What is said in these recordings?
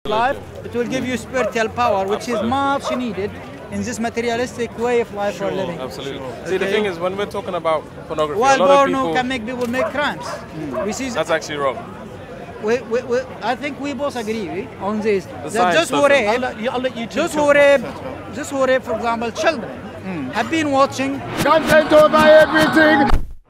life, it will give you spiritual power, which is much needed in this materialistic way of life we're living. Absolutely. See, the thing is, when we're talking about pornography, while a lot of porno people can make people make crimes. We see that's actually wrong. I think we both agree on this. Just who rape, just who rape, for example, children, have been watching content over everything.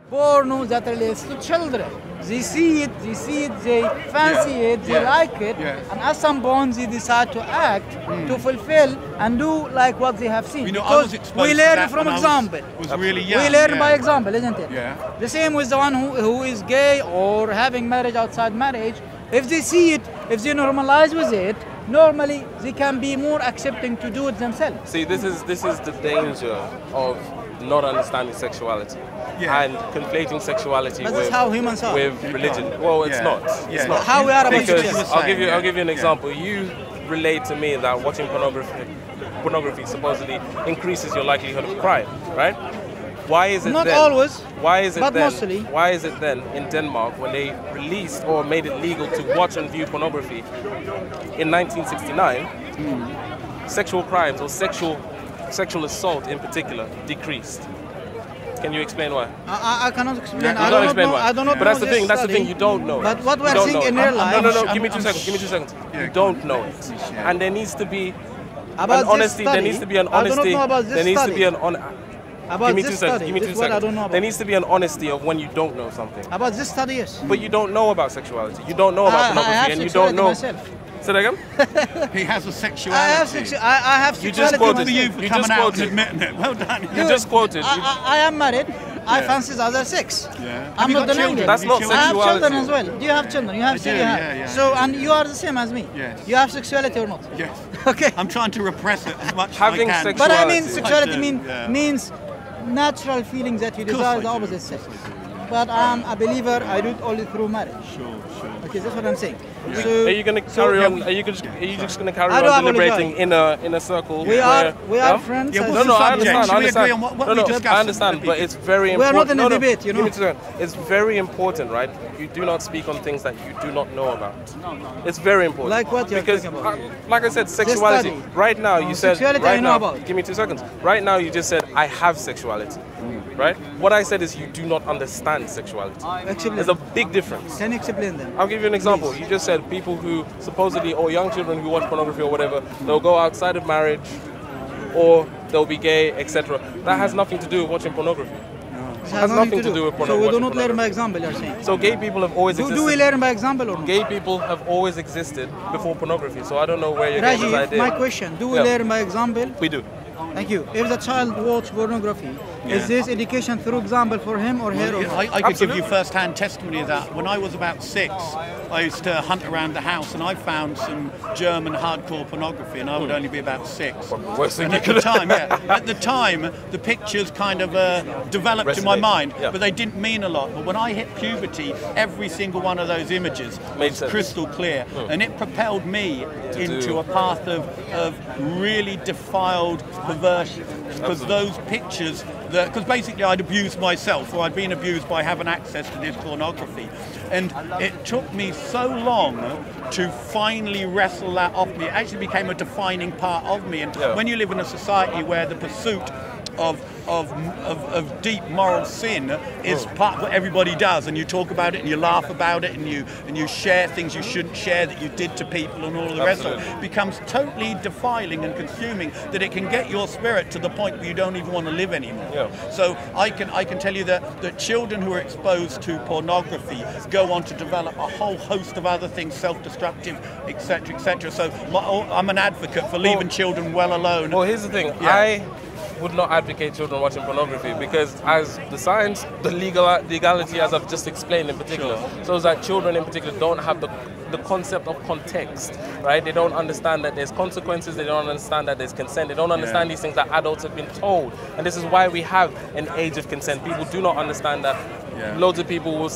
Porno that relates to children. They see it, they fancy it, they like it, and at some point they decide to act, to fulfill and do like what they have seen. You know, because we learn from example. Was really young. We learn by example, isn't it? Yeah. The same with the one who is gay or having marriage outside marriage. If they see it, if they normalize with it, normally they can be more accepting to do it themselves. See, this is the danger of not understanding sexuality. And conflating sexuality with religion. Well, it's not. It's not. How we are about because I'll give you an example. You relate to me that watching pornography supposedly increases your likelihood of crime, right? Why is it not then, always? Why is it but then? Mostly. Why is it then in Denmark when they released or made it legal to watch and view pornography in 1969? Sexual crimes or sexual assault in particular decreased. Can you explain why? I cannot explain. I don't explain why. I don't know. But that's the thing. That's the thing. You don't know. But what we're seeing in real life. No. Give me 2 seconds. Give me 2 seconds. You don't know it. And there needs to be an honesty. There needs to be an honesty. There needs to be an honesty. Give me 2 seconds. Give me 2 seconds. There needs to be an honesty of when you don't know something. About this study, yes. But you don't know about sexuality. You don't know about pornography, and you don't know. Myself. Say that again? He has a sexuality. I have sexuality. You just quoted. You coming out and admitting it. Well done. You just quoted. I am married. I fancy other sex. I'm not denying it. That's not sexuality. I have children as well. Do you have children? You have children. Yeah. So, and you are the same as me. Yes. You have sexuality or not? Yes. Okay. I'm trying to repress it as much Having as I can. sexuality. But I mean, sexuality means natural feelings that you desire the opposite sex. But I'm a believer. I do it only through marriage. Sure. Okay, that's what I'm saying. So, are you going to carry on? Are you just going to carry on deliberating in a circle? We are friends. I understand. I understand, but it's very important. We are not in a debate, you know. It's very important, right? You do not speak on things that you do not know about. It's very important. Like what you're talking about? Like I said, sexuality. Right now, you said. Sexuality right I know now, about. Give me 2 seconds. Right now, you just said I have sexuality. Right? What I said is you do not understand sexuality. There's a big difference. Can you explain them? I'll give you an example. Please. You just said people who supposedly, or young children who watch pornography or whatever, they'll go outside of marriage, or they'll be gay, etc. That has nothing to do with watching pornography. It has nothing to do with pornography. So we do not learn by example, you're saying? So gay people have always existed. Do we learn by example or not? Gay people have always existed before pornography, so I don't know where you're getting this idea. My question, do we learn by example? We do. Thank you. If the child watches pornography, is this education through example for him or her? I could give you first-hand testimony of that. When I was about 6, I used to hunt around the house and I found some German hardcore pornography, and I would only be about 6. And at the time, the pictures kind of developed in my mind, but they didn't mean a lot. But when I hit puberty, every single one of those images was crystal clear, and it propelled me into a path of really defiled perversion, because those pictures, because basically I'd abused myself, or I'd been abused by having access to this pornography, and it took me so long to finally wrestle that off me. It actually became a defining part of me, and when you live in a society where the pursuit of deep moral sin is part of what everybody does, and you talk about it and you laugh about it and you share things you shouldn't share that you did to people and all of the rest of it, becomes totally defiling and consuming, that it can get your spirit to the point where you don't even want to live anymore. So I can tell you that children who are exposed to pornography go on to develop a whole host of other things, self-destructive, etc., etc. So I'm an advocate for leaving children well alone. Well, here's the thing. I would not advocate children watching pornography, because as the science, the legality, as I've just explained in particular, shows that children in particular don't have the concept of context, right? They don't understand that there's consequences, they don't understand that there's consent, they don't understand these things that adults have been told. And this is why we have an age of consent. People do not understand that. Loads of people will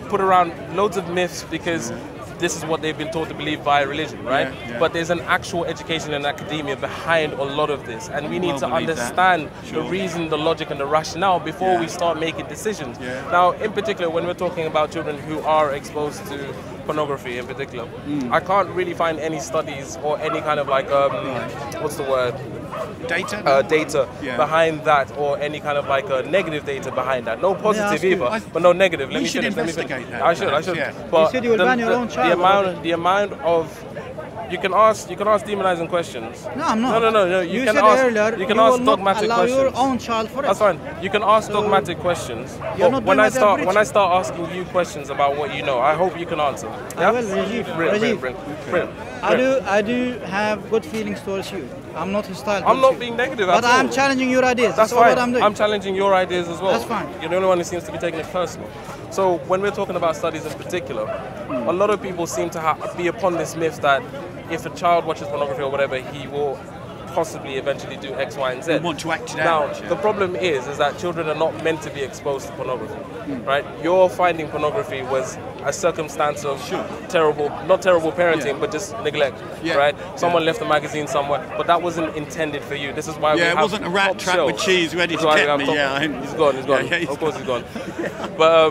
put around loads of myths because this is what they've been taught to believe via religion, right? But there's an actual education and academia behind a lot of this, and we need to understand the reason, the logic and the rationale before we start making decisions. Now, in particular, when we're talking about children who are exposed to pornography in particular, I can't really find any studies or any kind of like, what's the word? Data? Data behind that, or any kind of like negative data behind that. No positive either, but no negative. Let me finish. That. I should. Yeah. But you said you will ban your own child. The amount of you can ask demonizing questions. No, I'm not. No. You can said ask. earlier, You can ask dogmatic allow questions. your own child for it. That's fine. You can ask dogmatic questions. You're not when doing I start asking you questions about what you know, I hope you can answer. Yeah? I will, Rajiv. Brilliant. I do have good feelings towards you. I'm not hostile. I'm not being negative at all. But I'm challenging your ideas. That's fine. what I'm doing. I'm challenging your ideas as well. That's fine. You're the only one who seems to be taking it personal. So when we're talking about studies in particular, a lot of people seem to be upon this myth that if a child watches pornography or whatever, he will possibly eventually do X, Y, and Z. They want to act it out. Now, the problem is that children are not meant to be exposed to pornography, right? Your finding pornography was a circumstance of not terrible parenting, but just neglect, right? Someone left a magazine somewhere, but that wasn't intended for you. This is why we have it wasn't a rat trap with cheese ready to get me. He's gone. Of course he's gone. But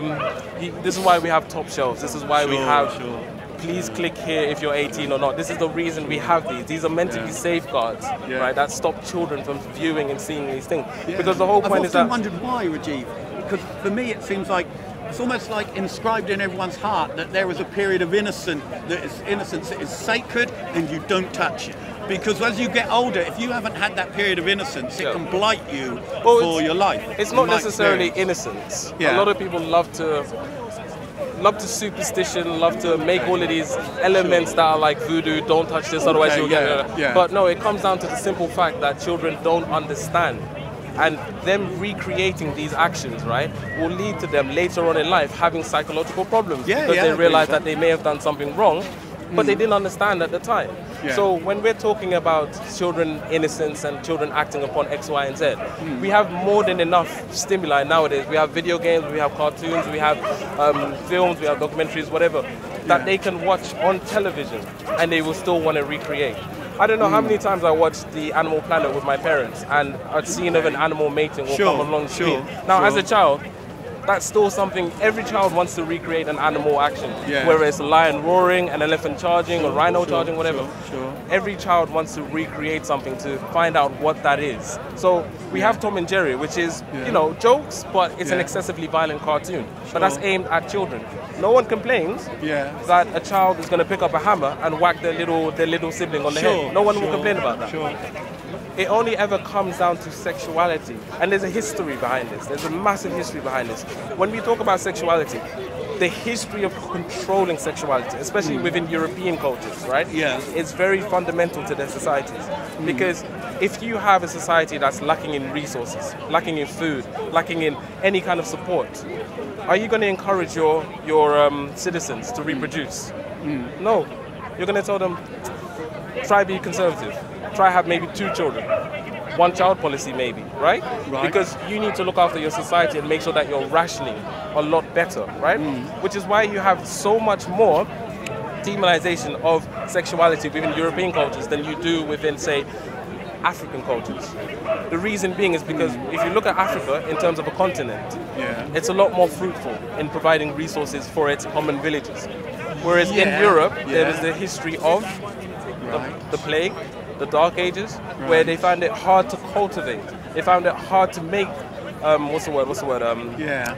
this is why we have top shelves. This is why we have... Please click here if you're 18 or not. This is the reason we have these. These are meant to be safeguards, right? That stop children from viewing and seeing these things. Because the whole point is that... I've often wondered why, Rajiv. Because for me it seems like it's almost like inscribed in everyone's heart that there is a period of innocence that is sacred and you don't touch it. Because as you get older, if you haven't had that period of innocence, it can blight you for your life. It's not necessarily innocence. A lot of people love to superstition, love to make all of these elements that are like voodoo, don't touch this, otherwise you'll get... But no, it comes down to the simple fact that children don't understand. And them recreating these actions, right, will lead to them later on in life having psychological problems because they realize that they may have done something wrong, but they didn't understand at the time. So when we're talking about children innocence and children acting upon X, Y, and Z, we have more than enough stimuli nowadays. We have video games, we have cartoons, we have films, we have documentaries, whatever, that they can watch on television and they will still want to recreate. I don't know how many times I watched the Animal Planet with my parents and a scene of an animal mating will come along the screen. Now, as a child, that's still something every child wants to recreate an animal action. Whether it's a lion roaring, an elephant charging, a rhino charging, whatever. Every child wants to recreate something to find out what that is. So we have Tom and Jerry, which is, you know, jokes, but it's an excessively violent cartoon. But that's aimed at children. No one complains that a child is going to pick up a hammer and whack their little sibling on the head. No one will complain about that. It only ever comes down to sexuality. And there's a history behind this. There's a massive history behind this. When we talk about sexuality, the history of controlling sexuality, especially within European cultures, right? Is very fundamental to their societies. Because if you have a society that's lacking in resources, lacking in food, lacking in any kind of support, are you going to encourage your citizens to reproduce? No. You're going to tell them, try be conservative. Try have maybe 2 children. 1 child policy maybe, right? Because you need to look after your society and make sure that you're rationing a lot better, right? Which is why you have so much more demonization of sexuality within European cultures than you do within, say, African cultures. The reason being is because if you look at Africa in terms of a continent, it's a lot more fruitful in providing resources for its common villages. Whereas in Europe, there is the history of the plague, the Dark Ages, where they found it hard to cultivate. They found it hard to make,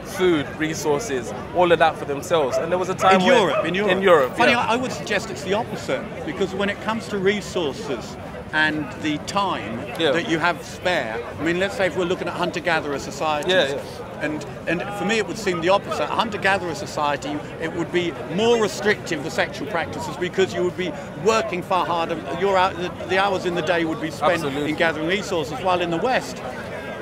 food, resources, all of that for themselves. And there was a time in Europe. Funny, yeah. I would suggest it's the opposite, because when it comes to resources and the time that you have spare, I mean, let's say if we're looking at hunter-gatherer societies, and for me it would seem the opposite. A hunter-gatherer society, it would be more restrictive, the sexual practices, because you would be working far harder. The hours in the day would be spent in gathering resources, while in the West,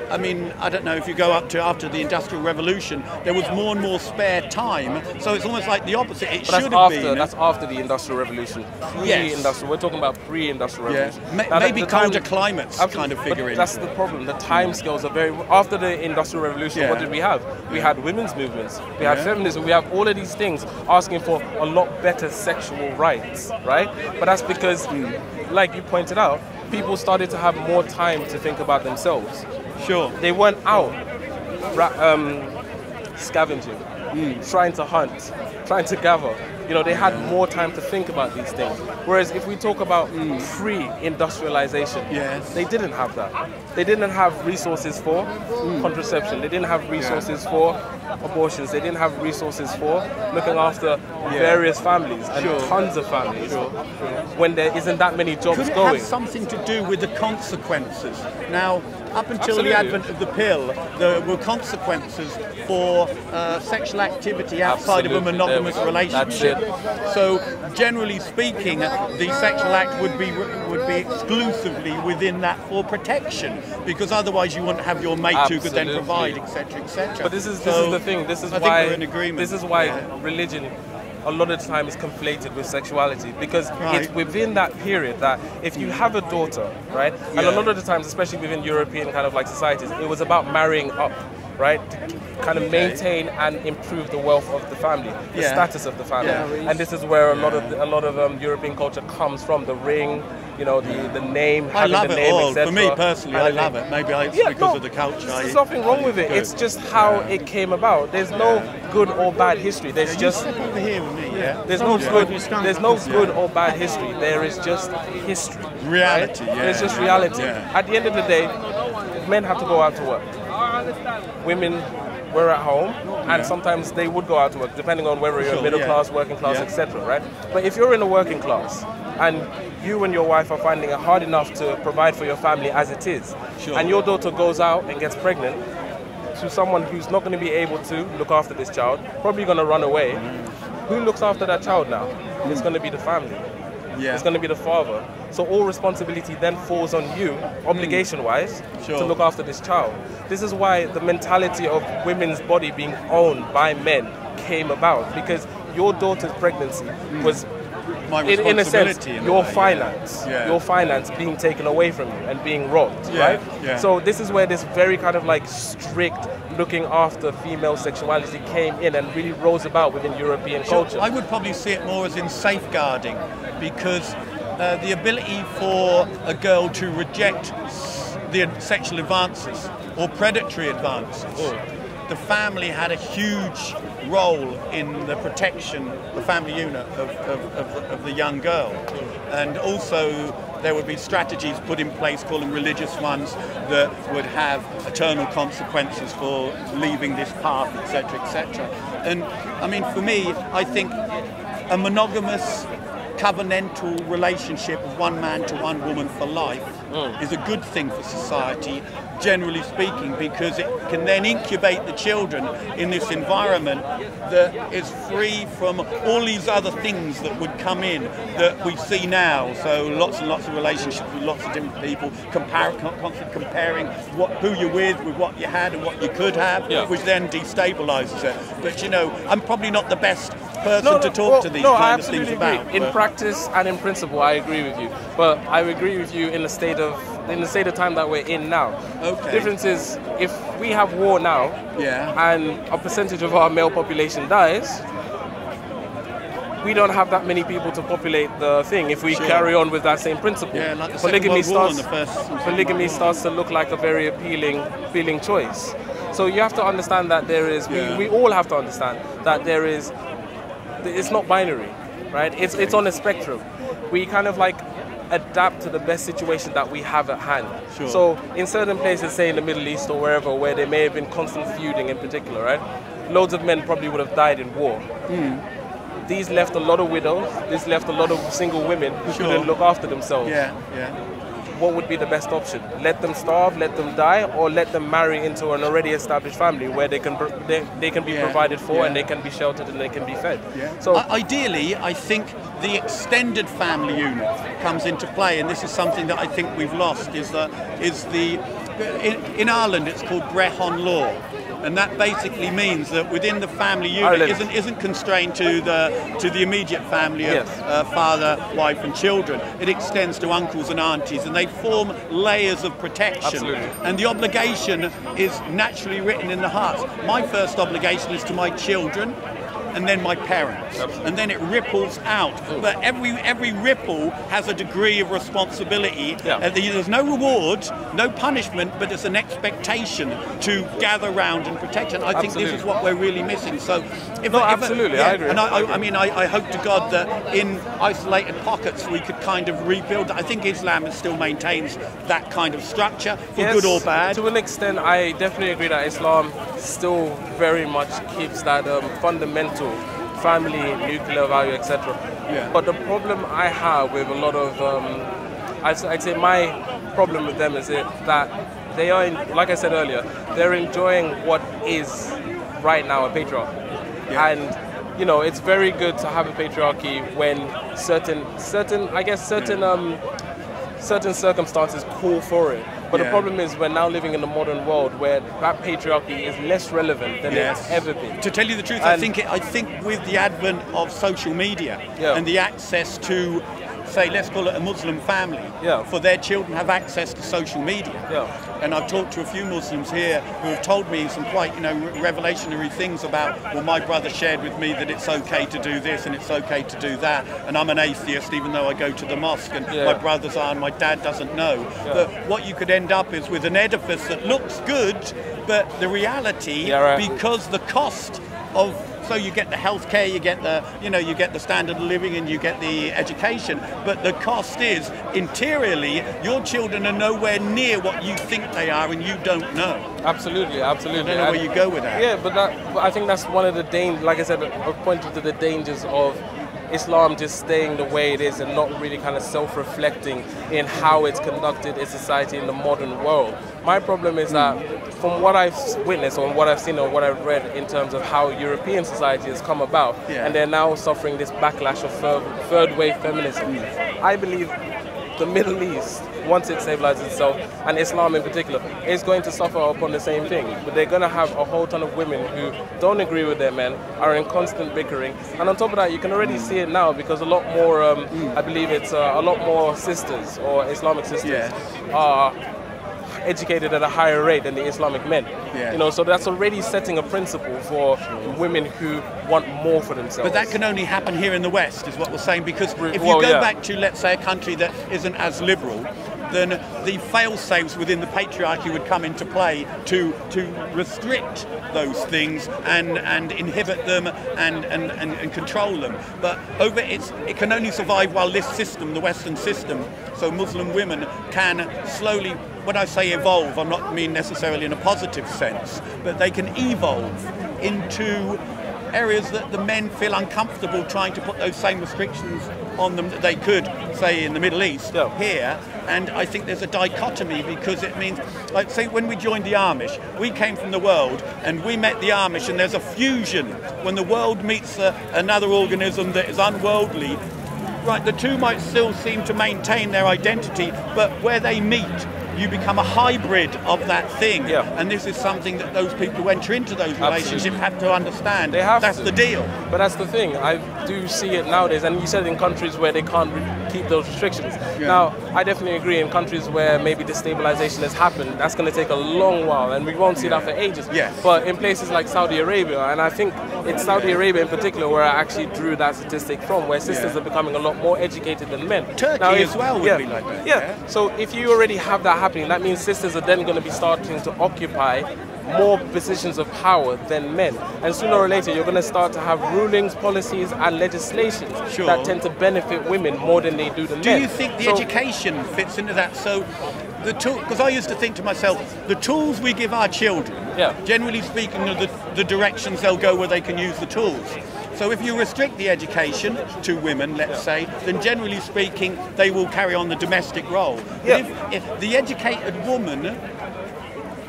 I mean, I don't know if you go up to after the Industrial Revolution, there was more and more spare time. So it's almost like the opposite. It should have been. That's after the Industrial Revolution. Pre-industrial. We're talking about pre-industrial revolution. Maybe colder climates kind of figure in. That's the problem. The time scales are very... After the Industrial Revolution, what did we have? We had women's movements. We had feminism. We have all of these things asking for a lot better sexual rights, right? But that's because, like you pointed out, people started to have more time to think about themselves. They weren't out scavenging, trying to hunt, trying to gather. You know, they had more time to think about these things. Whereas if we talk about pre-industrialization, they didn't have that. They didn't have resources for contraception. They didn't have resources for abortions. They didn't have resources for looking after various families and tons of families when there isn't that many jobs Could it going. have something to do with the consequences? Now, up until the advent of the pill, there were consequences for sexual activity outside of a monogamous relationship. So, generally speaking, the sexual act would be exclusively within that for protection, because otherwise you wouldn't have your mate who could then provide, etc., etc. But this is the thing. This is why we're in agreement. This is why religion, a lot of the time, is conflated with sexuality, because it's within that period that if you have a daughter, right, and a lot of the times, especially within European kind of like societies, it was about marrying up, right, to kind of maintain and improve the wealth of the family, the status of the family, and this is where a lot of European culture comes from. The ring, you know, the name, I love the it name, all. etc. For me personally, I love it. Maybe it's because of the culture. There's nothing wrong with it. It's just how it came about. There's no good or bad history. There's just over here with me. There's no good or bad history. There is just history. Reality. Right? There's just reality. At the end of the day, men have to go out to work. Women were at home, and sometimes they would go out to work, depending on whether you're middle class, working class, etc. Right? But if you're in a working class and you and your wife are finding it hard enough to provide for your family as it is, and your daughter goes out and gets pregnant to someone who's not going to be able to look after this child, probably going to run away, who looks after that child now? It's going to be the family. It's going to be the father. So all responsibility then falls on you, obligation-wise, to look after this child. This is why the mentality of women's body being owned by men came about, because your daughter's pregnancy was, in a sense, your finance being taken away from you and being robbed, right? So this is where this very kind of like strict looking after female sexuality came in and really rose about within European culture. I would probably see it more as in safeguarding, because the ability for a girl to reject the sexual advances or predatory advances, the family had a huge role in the protection, the family unit of the young girl. And also there would be strategies put in place, call them religious ones, that would have eternal consequences for leaving this path, etc., etc. And I mean, for me, I think a monogamous covenantal relationship of one man to one woman for life is a good thing for society, generally speaking, because it can then incubate the children in this environment that is free from all these other things that would come in that we see now. So lots and lots of relationships with lots of different people, constantly comparing who you're with what you had and what you could have, which then destabilizes it. But you know, I'm probably not the best person to talk to these kind of things about. In practice and in principle, I agree with you. But I agree with you in the state of time that we're in now. The difference is, if we have war now, and a percentage of our male population dies, we don't have that many people to populate the thing if we carry on with that same principle. Like the polygamy starts to look like a very appealing choice. So you have to understand that there is, we all have to understand that there is, it's not binary, right? It's on a spectrum. We kind of like adapt to the best situation that we have at hand. So in certain places, say in the Middle East or wherever, where there may have been constant feuding in particular, right? Loads of men probably would have died in war. These left a lot of widows, this left a lot of single women who couldn't look after themselves. What would be the best option? Let them starve, let them die, or let them marry into an already established family where they can be provided for and they can be sheltered and they can be fed. So ideally, I think the extended family unit comes into play, and this is something that I think we've lost. In Ireland, it's called Brehon law. And that basically means that within the family unit isn't constrained to the immediate family of father, wife and children. It extends to uncles and aunties, and they form layers of protection. And the obligation is naturally written in the hearts. My first obligation is to my children, and then my parents. And then it ripples out. But every ripple has a degree of responsibility. There's no reward, no punishment, but there's an expectation to gather round and protect. And I think this is what we're really missing. So, absolutely, I agree. And I hope to God that in isolated pockets we could kind of rebuild. I think Islam still maintains that kind of structure, for good or bad. To an extent, I definitely agree that Islam still very much keeps that fundamental family, nuclear value, etc. But the problem I have with a lot of, I'd say my problem with them is that they are, like I said earlier, they're enjoying what is right now a patriarchy. And, you know, it's very good to have a patriarchy when certain circumstances call for it. But the problem is we're now living in a modern world where that patriarchy is less relevant than it's ever been. To tell you the truth, I think with the advent of social media and the access to, say, let's call it a Muslim family, for their children have access to social media. And I've talked to a few Muslims here who have told me some quite, revelationary things about, well, my brother shared with me that it's okay to do this and it's okay to do that, and I'm an atheist even though I go to the mosque, and my brothers are and my dad doesn't know. But what you could end up is with an edifice that looks good, but the reality, because the cost of, so you get the healthcare, you get the, you get the standard of living, and you get the education. But the cost is, interiorly, your children are nowhere near what you think they are, and you don't know. Absolutely. I don't know where you go with that. Yeah, but I think that's one of the dangers. Like I said, I pointed to the dangers of Islam just staying the way it is and not really kind of self-reflecting in how it's conducted its society in the modern world. My problem is that from what I've witnessed or what I've seen or what I've read in terms of how European society has come about, and they're now suffering this backlash of third wave feminism, I believe the Middle East, once it stabilizes itself, and Islam in particular, is going to suffer upon the same thing. But they're going to have a whole ton of women who don't agree with their men, are in constant bickering. And on top of that, you can already see it now, because a lot more, I believe it's a lot more sisters or Islamic sisters are educated at a higher rate than the Islamic men. So that's already setting a principle for women who want more for themselves. But that can only happen here in the West, is what we're saying, because if you go back to, let's say, a country that isn't as liberal, then the fail-safes within the patriarchy would come into play to restrict those things and inhibit them and control them. But it can only survive while this system, the Western system, so Muslim women can slowly, when I say evolve, I not mean necessarily in a positive sense, but they can evolve into areas that the men feel uncomfortable trying to put those same restrictions on them that they could, say, in the Middle East, here. And I think there's a dichotomy, because it means, like, say, when we joined the Amish, we came from the world and we met the Amish, and there's a fusion. When the world meets another organism that is unworldly, right, the two might still seem to maintain their identity, but where they meet, you become a hybrid of that thing. And this is something that those people who enter into those relationships have to understand. That's the deal. But that's the thing. I do see it nowadays, and you said in countries where they can't keep those restrictions. Now, I definitely agree, in countries where maybe destabilization has happened, that's going to take a long while, and we won't see that for ages. But in places like Saudi Arabia, and I think it's Saudi Arabia in particular where I actually drew that statistic from, where sisters are becoming a lot more educated than men. Turkey as well would be like that. So if you already have that happening, that means sisters are then going to be starting to occupy more positions of power than men. And sooner or later, you're going to start to have rulings, policies, and legislations that tend to benefit women more than they do the men. Do you think the education fits into that? So, the tool, because I used to think to myself, the tools we give our children, generally speaking, are the directions they'll go where they can use the tools. So if you restrict the education to women, let's say, then generally speaking, they will carry on the domestic role. If the educated woman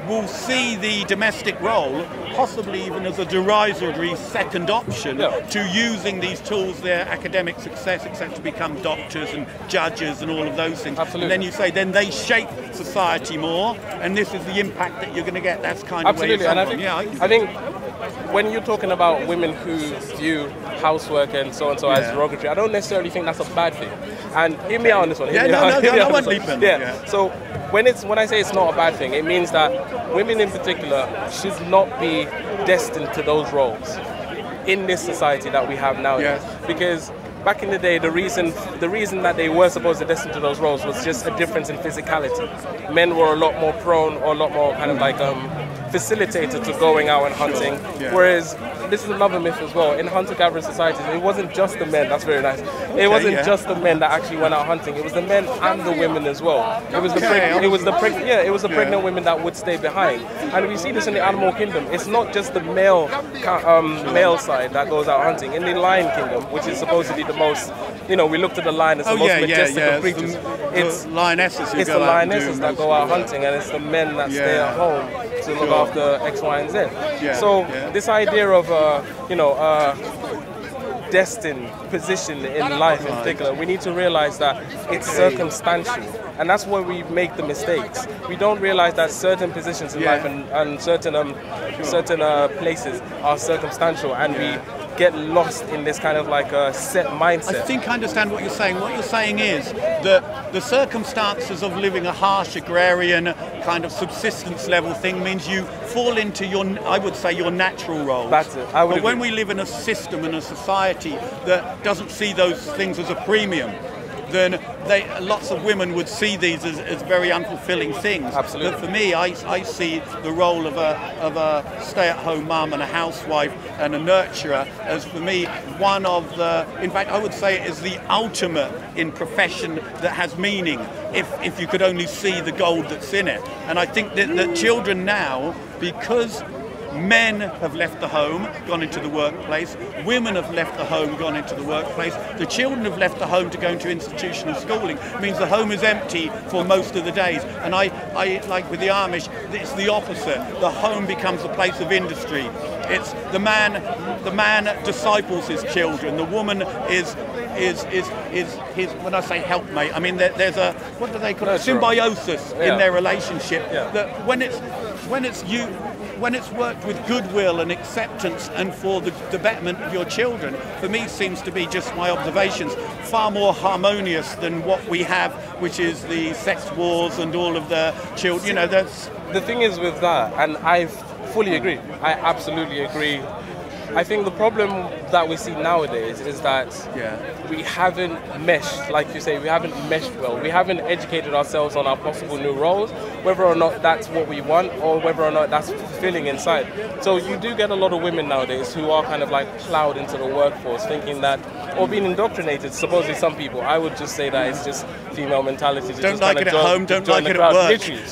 will see the domestic role possibly even as a derisory second option to using these tools, their academic success, etc., to become doctors and judges and all of those things. And then you say, then they shape society more, and this is the impact that you're going to get. That's kind of where you're coming from. I think when you're talking about women who view housework and so as derogatory, I don't necessarily think that's a bad thing. And hear me out on this one. I won't leap in. So when I say it's not a bad thing, it means that women in particular should not be destined to those roles. in this society that we have nowadays. Because back in the day, the reason that they were supposed to destined to those roles was just a difference in physicality. Men were a lot more prone, or a lot more kind of like facilitated to going out and hunting, whereas this is another myth as well. In hunter-gatherer societies, it wasn't just the men. That's very nice. It wasn't just the men that actually went out hunting. It was the men and the women as well. It was the pregnant women that would stay behind. And we see this in the animal kingdom. It's not just the male side that goes out hunting. In the lion kingdom, which is supposedly the most, we looked at the lion as the most majestic of creatures. It's the lionesses that go out hunting, and it's the men that stay at home to look after X, Y, and Z. So this idea of destined position in life in particular, we need to realize that it's circumstantial, and that's where we make the mistakes. We don't realize that certain positions in life and certain places are circumstantial, and we get lost in this kind of like a set mindset. I think I understand what you're saying. What you're saying is that the circumstances of living a harsh agrarian kind of subsistence level thing means you fall into your, I would say, your natural role. That's it. But when we live in a system and a society that doesn't see those things as a premium, then lots of women would see these as very unfulfilling things. Absolutely. But for me, I see the role of a stay-at-home mum and a housewife and a nurturer as, for me, one of the, in fact, I would say it is the ultimate in profession that has meaning, if you could only see the gold that's in it. And I think that children now, because men have left the home, gone into the workplace. Women have left the home, gone into the workplace. The children have left the home to go into institutional schooling. It means the home is empty for most of the days. And I like with the Amish, it's the opposite. The home becomes a place of industry. It's the man disciples his children. The woman is his, when I say helpmate, I mean there's a, what do they call it? Symbiosis in their relationship. That when it's worked with goodwill and acceptance and for the betterment of your children, for me seems to be, just my observations, far more harmonious than what we have, which is the sex wars and all of the children. That's the thing is with that, and I fully agree. I absolutely agree. I think the problem that we see nowadays is that we haven't meshed, like you say, we haven't meshed well. We haven't educated ourselves on our possible new roles, whether or not that's what we want or whether or not that's fulfilling inside. So you do get a lot of women nowadays who are kind of like plowed into the workforce thinking that, or being indoctrinated, supposedly some people. I would just say that it's just female mentality. To don't like it at home, don't like it at work. Literally.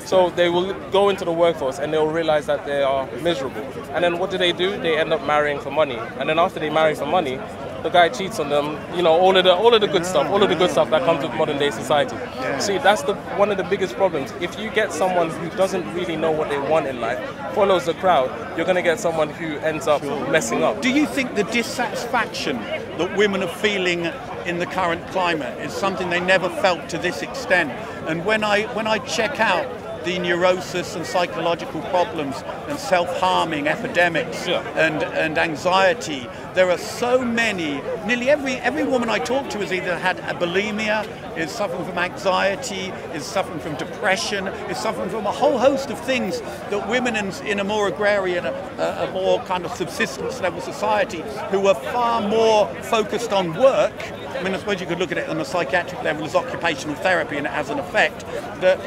So they will go into the workforce and they'll realize that they are miserable. And then what do? They end up marrying for money. And then after they marry for money, the guy cheats on them, all of the good stuff that comes with modern day society. See, that's one of the biggest problems. If you get someone who doesn't really know what they want in life, follows the crowd, you're going to get someone who ends up messing up. Do you think the dissatisfaction that women are feeling in the current climate is something they never felt to this extent? And when I check out the neurosis and psychological problems and self-harming epidemics and anxiety, there are so many. Nearly every woman I talk to has either had a bulimia, is suffering from anxiety, is suffering from depression, is suffering from a whole host of things that women in a more agrarian, a more kind of subsistence level society, who are far more focused on work. I mean, I suppose you could look at it on a psychiatric level as occupational therapy, and it has an effect. That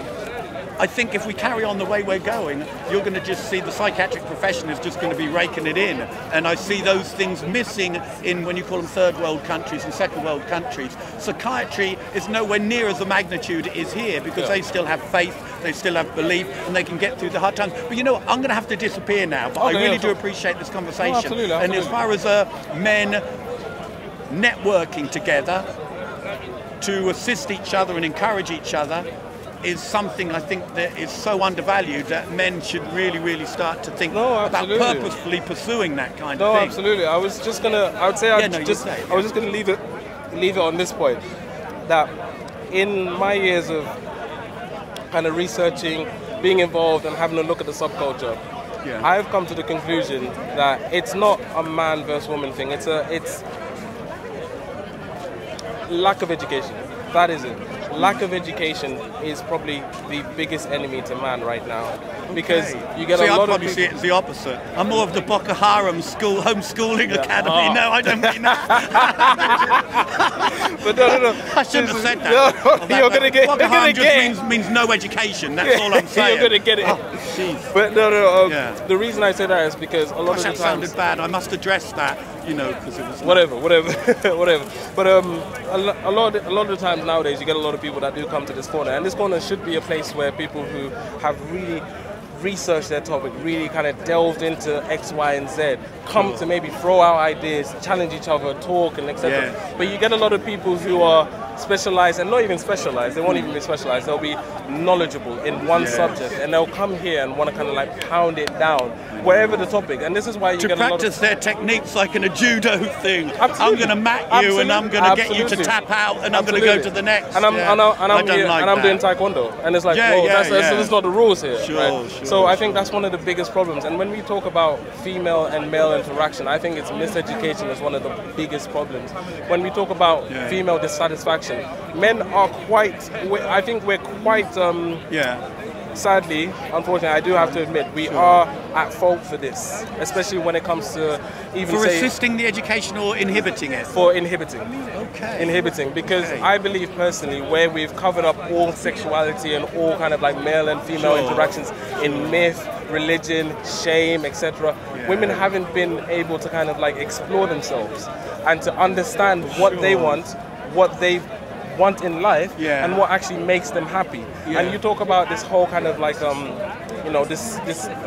I think if we carry on the way we're going, you're going to just see the psychiatric profession is just going to be raking it in. And I see those things missing in, when you call them third world countries and second world countries. Psychiatry is nowhere near as the magnitude it is here, because they still have faith, they still have belief, and they can get through the hard times. But you know what, I'm going to have to disappear now, but I really do appreciate this conversation. Oh, absolutely. And as far as men networking together to assist each other and encourage each other, is something I think that is so undervalued that men should really, really start to think about purposefully pursuing that kind of thing. No, absolutely. I was just gonna leave it on this point, that in my years of kind of researching, being involved and having a look at the subculture, I've come to the conclusion that it's not a man versus woman thing. It's lack of education. That is it. lack of education is probably the biggest enemy to man right now, because you get a lot of people. I probably see it as the opposite. I'm more of the Boko Haram homeschooling academy. No, I don't mean that. But no. I shouldn't have said that. You're gonna get. Boko Haram just means no education. That's all I'm saying. You're gonna get it. But no. The reason I say that is because a lot of the times. That sounded bad. I must address that. You know, because it was whatever. But a lot of the times nowadays, you get a lot of people that do come to this corner, and this corner should be a place where people who have really researched their topic, really kind of delved into X, Y, and Z, come to maybe throw out ideas, challenge each other, talk, and etc. But you get a lot of people who are specialized, and not even specialized, they won't even be specialized, they'll be knowledgeable in one subject, and they'll come here and want to kind of like pound it down, wherever the topic. And this is why you get a lot of... practice their techniques like in a judo thing. Absolutely. I'm going to mat you, and I'm going to get you to tap out, and I'm going to go to the next. And I'm doing taekwondo, and it's like, that's not the rules here. Sure. So I think that's one of the biggest problems. And when we talk about female and male interaction, I think it's miseducation is one of the biggest problems. When we talk about female dissatisfaction, men are quite, I think we're quite, sadly, unfortunately, I do have to admit, we are at fault for this, especially when it comes to even for assisting the education or inhibiting it? For inhibiting. Okay. Inhibiting, because I believe personally, where we've covered up all sexuality and all kind of like male and female interactions in myth, religion, shame, etc., women haven't been able to kind of like explore themselves and to understand what they want, what they want in life, and what actually makes them happy. And you talk about this whole kind of like you know, this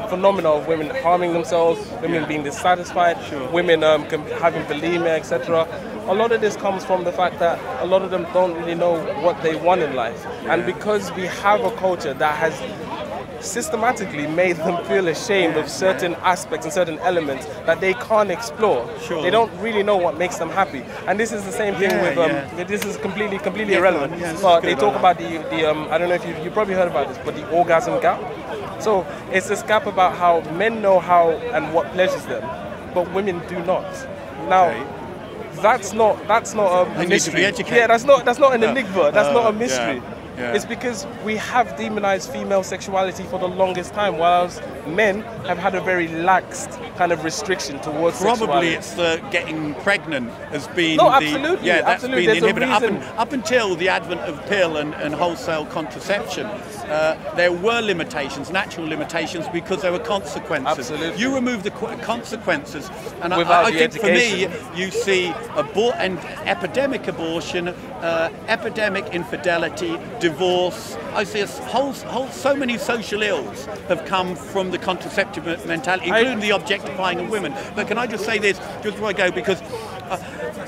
phenomenon of women harming themselves, women being dissatisfied, women having bulimia, etc. A lot of this comes from the fact that a lot of them don't really know what they want in life, and because we have a culture that has systematically made them feel ashamed of certain aspects and certain elements that they can't explore. They don't really know what makes them happy. And this is the same thing with this is completely irrelevant. But they talk about the I don't know if you probably heard about this, but the orgasm gap. So it's this gap about how men know how and what pleasures them, but women do not. Now that's not a mystery. Yeah, that's not an enigma. That's not a mystery. It's because we have demonized female sexuality for the longest time, whilst men have had a very lax kind of restriction towards Probably sexuality. It's the getting pregnant has been absolutely. That's absolutely. been the inhibitor. Up until the advent of pill and wholesale contraception, there were limitations, natural limitations, because there were consequences. Absolutely. You remove the consequences, and I think for me, you see epidemic abortion, epidemic infidelity, divorce. I see so many social ills have come from the contraceptive mentality, including the objectifying of women. But can I just say this, just before I go, because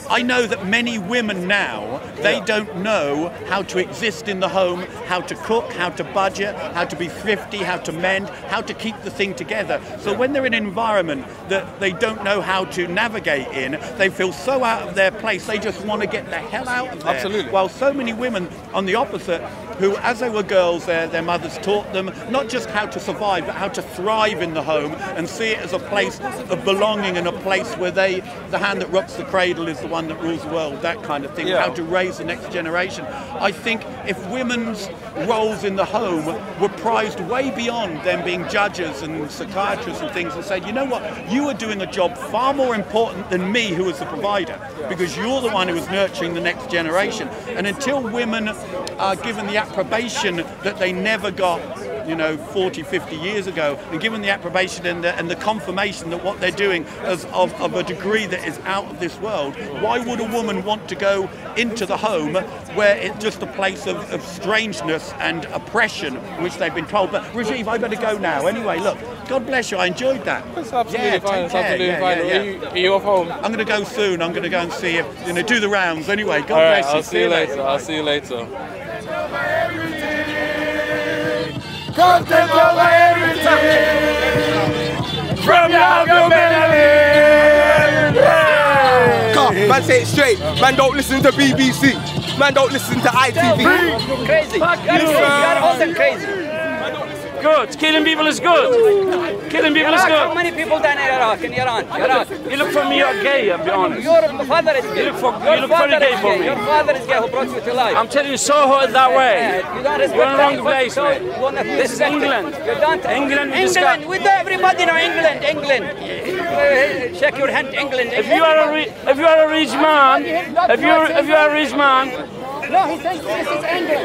I know that many women now, they don't know how to exist in the home, how to cook, how to budget, how to be thrifty, how to mend, how to keep the thing together. So when they're in an environment that they don't know how to navigate in, they feel so out of their place, they just want to get the hell out of there. Absolutely. While so many women, on the opposite, who, as they were girls, their mothers taught them not just how to survive, but how to thrive in the home and see it as a place of belonging and a place where the hand that rocks the cradle is the one that rules the world, that kind of thing, how to raise the next generation. I think if women's roles in the home were prized way beyond them being judges and psychiatrists and things, and said, you know what, you are doing a job far more important than me, who is the provider, because you're the one who is nurturing the next generation. And until women are given the approbation that they never got, 40, 50 years ago, and given the approbation and the confirmation that what they're doing is of a degree that is out of this world, why would a woman want to go into the home where it's just a place of strangeness and oppression, which they've been told? But Rajiv, I better go now. Anyway, look, God bless you, I enjoyed that. It's absolutely fine. It's absolutely fine. Are you off home? I'm going to go soon. I'm going to go and see if, do the rounds. Anyway, God bless you. I'll see you later. I'll see you later. Content over everything. From your melody. Man, say it straight. Man, don't listen to BBC. Man, don't listen to ITV. Crazy. You gotta hold them crazy. good. Killing people is good. Killing people is good. How many people died in Iraq, in Iran? You look for me, you're gay, I'll be honest. Your father is gay. You look very gay for me. Your father is gay who brought you to life. I'm telling you, Soho is that way. You don't respect You're in the wrong place, so mate. This is England. You don't. England, we do everybody know England. Shake your hand, England. If you are a rich man, if you are a rich man. No, he says this is England.